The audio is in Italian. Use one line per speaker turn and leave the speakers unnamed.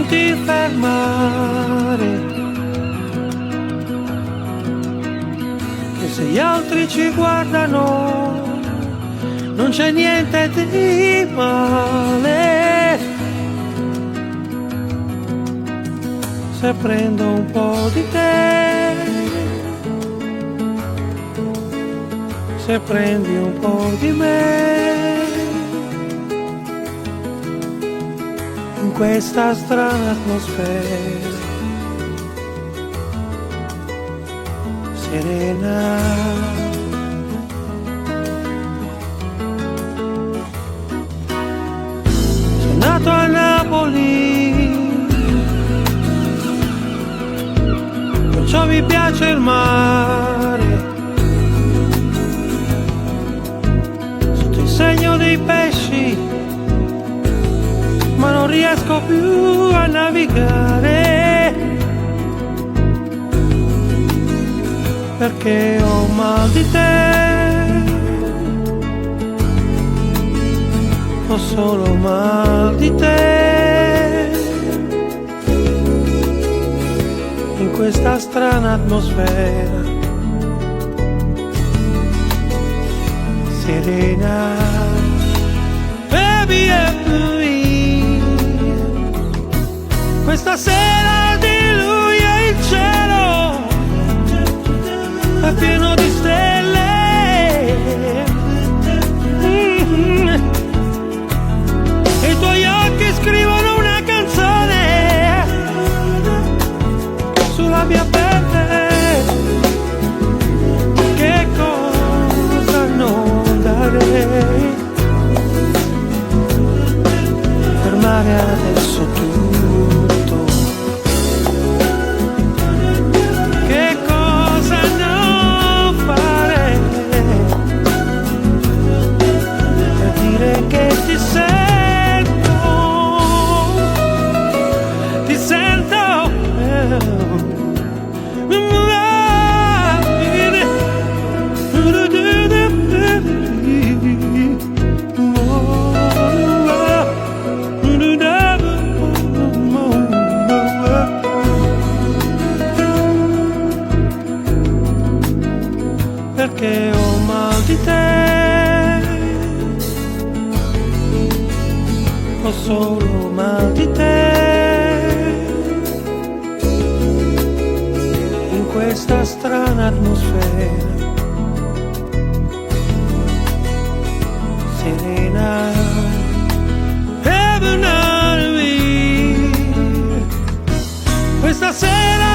ti fermare, che se gli altri ci guardano non c'è niente di male. Se prendo un po' di te, se prendi un po' di me, in questa strana atmosfera serena. Sono nato a Napoli, perciò mi piace il mare, sotto il segno dei pesci, ma non riesco più a navigare, perché ho mal di te, ho solo mal di te, in questa strana atmosfera serena. Baby, questa sera di lui e il cielo è pieno di stelle, e i tuoi occhi scrivono una canzone sulla mia pelle. Che cosa non darei per mare adesso tutto. Che cosa non fare per dire che ti sento, ti sento. Perché ho mal di te, ho solo mal di te, in questa strana atmosfera serena. Heaven on me, questa sera